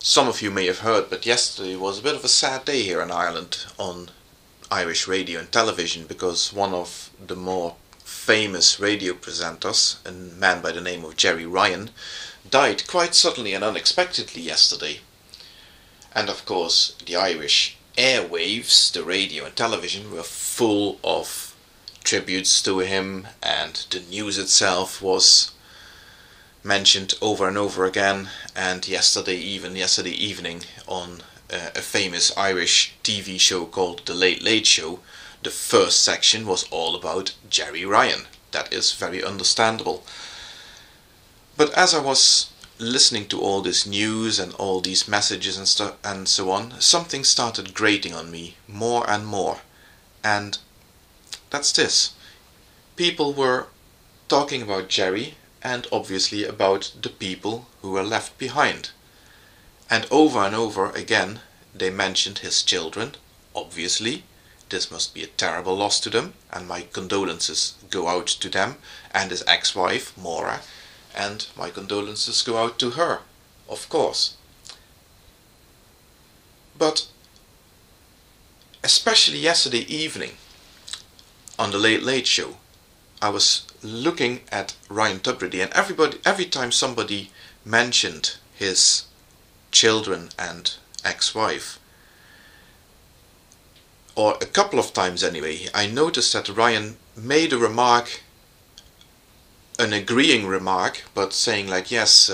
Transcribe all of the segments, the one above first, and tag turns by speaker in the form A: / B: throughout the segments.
A: Some of you may have heard, but yesterday was a bit of a sad day here in Ireland on Irish radio and television, because one of the more famous radio presenters, a man by the name of Gerry Ryan, died quite suddenly and unexpectedly yesterday. And of course the Irish airwaves, the radio and television, were full of tributes to him, and the news itself was mentioned over and over again. And yesterday evening on a famous Irish TV show called The Late Late Show, the first section was all about Gerry Ryan. That is very understandable. But as I was listening to all this news and all these messages and so on, something started grating on me more and more. And that's this. People were talking about Gerry, and obviously about the people who were left behind. And over again they mentioned his children. Obviously, this must be a terrible loss to them, and my condolences go out to them, and his ex-wife, Maura, and my condolences go out to her, of course. But especially yesterday evening on the Late Late Show, I was looking at Ryan Tubridy, and every time somebody mentioned his children and ex-wife, or a couple of times anyway, I noticed that Ryan made a remark, an agreeing remark, but saying like, yes,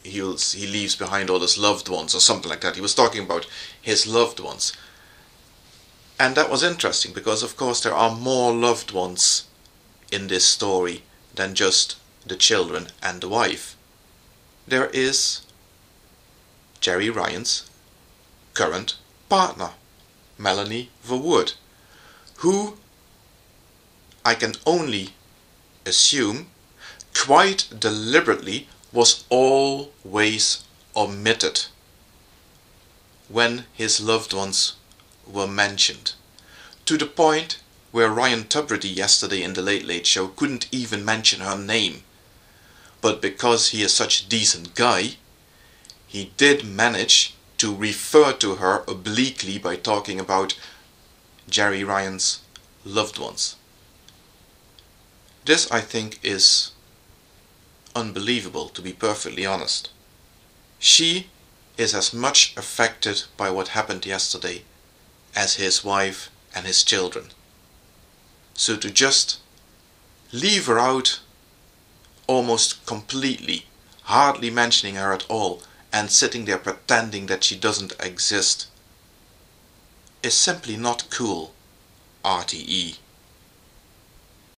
A: he leaves behind all his loved ones, or something like that. He was talking about his loved ones. And that was interesting, because of course there are more loved ones in this story than just the children and the wife. There is Gerry Ryan's current partner, Melanie Verwoerd, who I can only assume quite deliberately was always omitted when his loved ones were mentioned, to the point where Ryan Tubridy yesterday in the Late Late Show couldn't even mention her name. But because he is such a decent guy, he did manage to refer to her obliquely by talking about Gerry Ryan's loved ones. This, I think, is unbelievable, to be perfectly honest. She is as much affected by what happened yesterday as his wife and his children. So to just leave her out almost completely, hardly mentioning her at all, and sitting there pretending that she doesn't exist, is simply not cool, RTE.